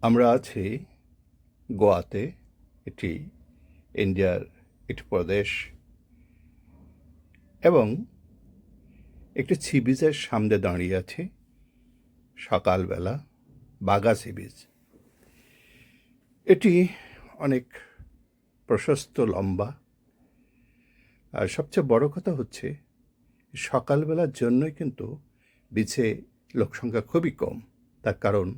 আমরা আছি গোয়াতে। এটি ইন্ডিয়ার একটি প্রদেশ এবং একটি সি বিচের সামনে দাঁড়িয়ে আছি সকালবেলা। বাগা সি বিচ এটি অনেক প্রশস্ত, লম্বা। আর সবচেয়ে বড় কথা হচ্ছে সকালবেলার জন্যই কিন্তু বিচে লোকসংখ্যা খুবই কম। তার কারণ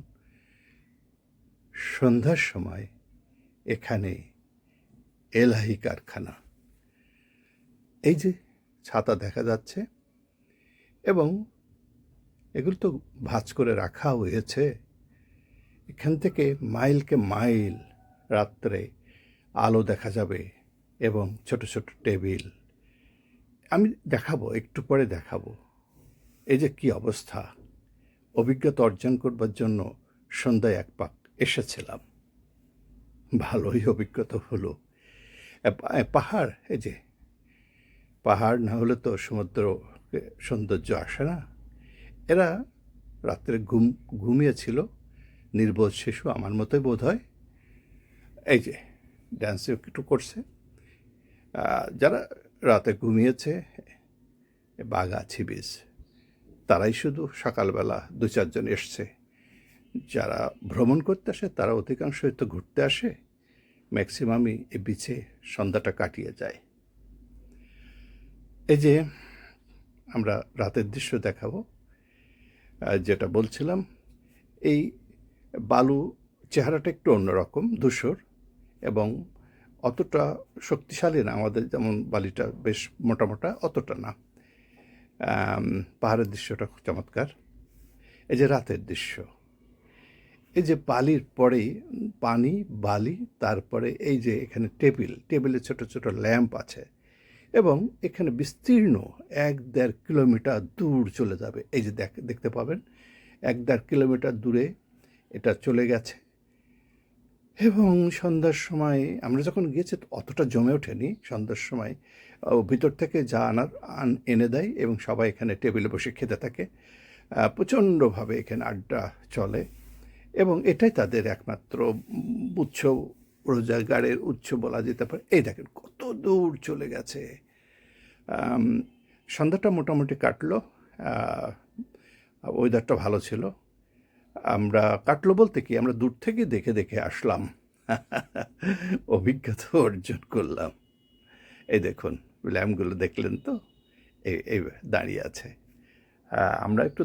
সন্ধ্যার সময় এখানে এলাহি কারখানা। এই যে ছাতা দেখা যাচ্ছে এবং এগুলো তো ভাঁজ করে রাখা হয়েছে। এখান থেকে মাইলকে মাইল রাত্রে আলো দেখা যাবে এবং ছোট ছোট টেবিল। আমি দেখাবো, একটু পরে দেখাবো এই যে কি অবস্থা। অভিজ্ঞতা অর্জন করবার জন্য সন্ধ্যায় এক পাক এসেছিলাম, ভালোই অভিজ্ঞতা হলো। পাহাড়, এই যে পাহাড় না হলে তো সমুদ্র সৌন্দর্য আসে না। এরা রাত্রে ঘুমিয়েছিল, নির্বোধ শিশু, আমার মতোই বোধ হয়। এই যে ড্যান্স একটু করছে। যারা রাতে ঘুমিয়েছে বাগা সি বিচ, তারাই শুধু সকালবেলা দু চারজন এসছে। যারা ভ্রমণ করতে আসে তারা অধিকাংশই তো ঘুরতে আসে, ম্যাক্সিমামই এ বিচে সন্ধ্যাটা কাটিয়ে যায়। এই যে আমরা রাতের দৃশ্য দেখাবো, যেটা বলছিলাম, এই বালু চেহারাটা একটু অন্যরকম, ধূসর এবং অতটা শক্তিশালী না। আমাদের যেমন বালিটা বেশ মোটা মোটা, অতটা না। পাহাড়ের দৃশ্যটা খুব চমৎকার। এই যে রাতের দৃশ্য, এই যে বালির পরেই পানি, বালি, তারপরে এই যে এখানে টেবিলে ছোট ছোট ল্যাম্প আছে এবং এখানে বিস্তীর্ণ 1-1.5 কিলোমিটার দূর চলে যাবে। এই যে দেখতে পাবেন 1-1.5 কিলোমিটার দূরে এটা চলে গেছে। এবং সন্ধ্যার সময় আমরা যখন গিয়েছি অতটা জমে ওঠেনি। সন্ধ্যার সময় ভিতর থেকে যা এনে দেয় এবং সবাই এখানে টেবিলে বসে খেতে থাকে। প্রচণ্ডভাবে এখানে আড্ডা চলে এবং এটাই তাদের একমাত্র উৎস, রোজগারের উৎস বলা যেতে পারে। এই দেখেন কত দূর চলে গেছে। সন্ধ্যাটা মোটামুটি কাটলো, ওয়েদারটা ভালো ছিল। আমরা কাটলো বলতে কি, আমরা দূর থেকে দেখে দেখে আসলাম, অভিজ্ঞতা অর্জন করলাম। এই দেখুন ল্যাম্পগুলো দেখলেন তো, এই দাঁড়িয়ে আছে। আমরা একটু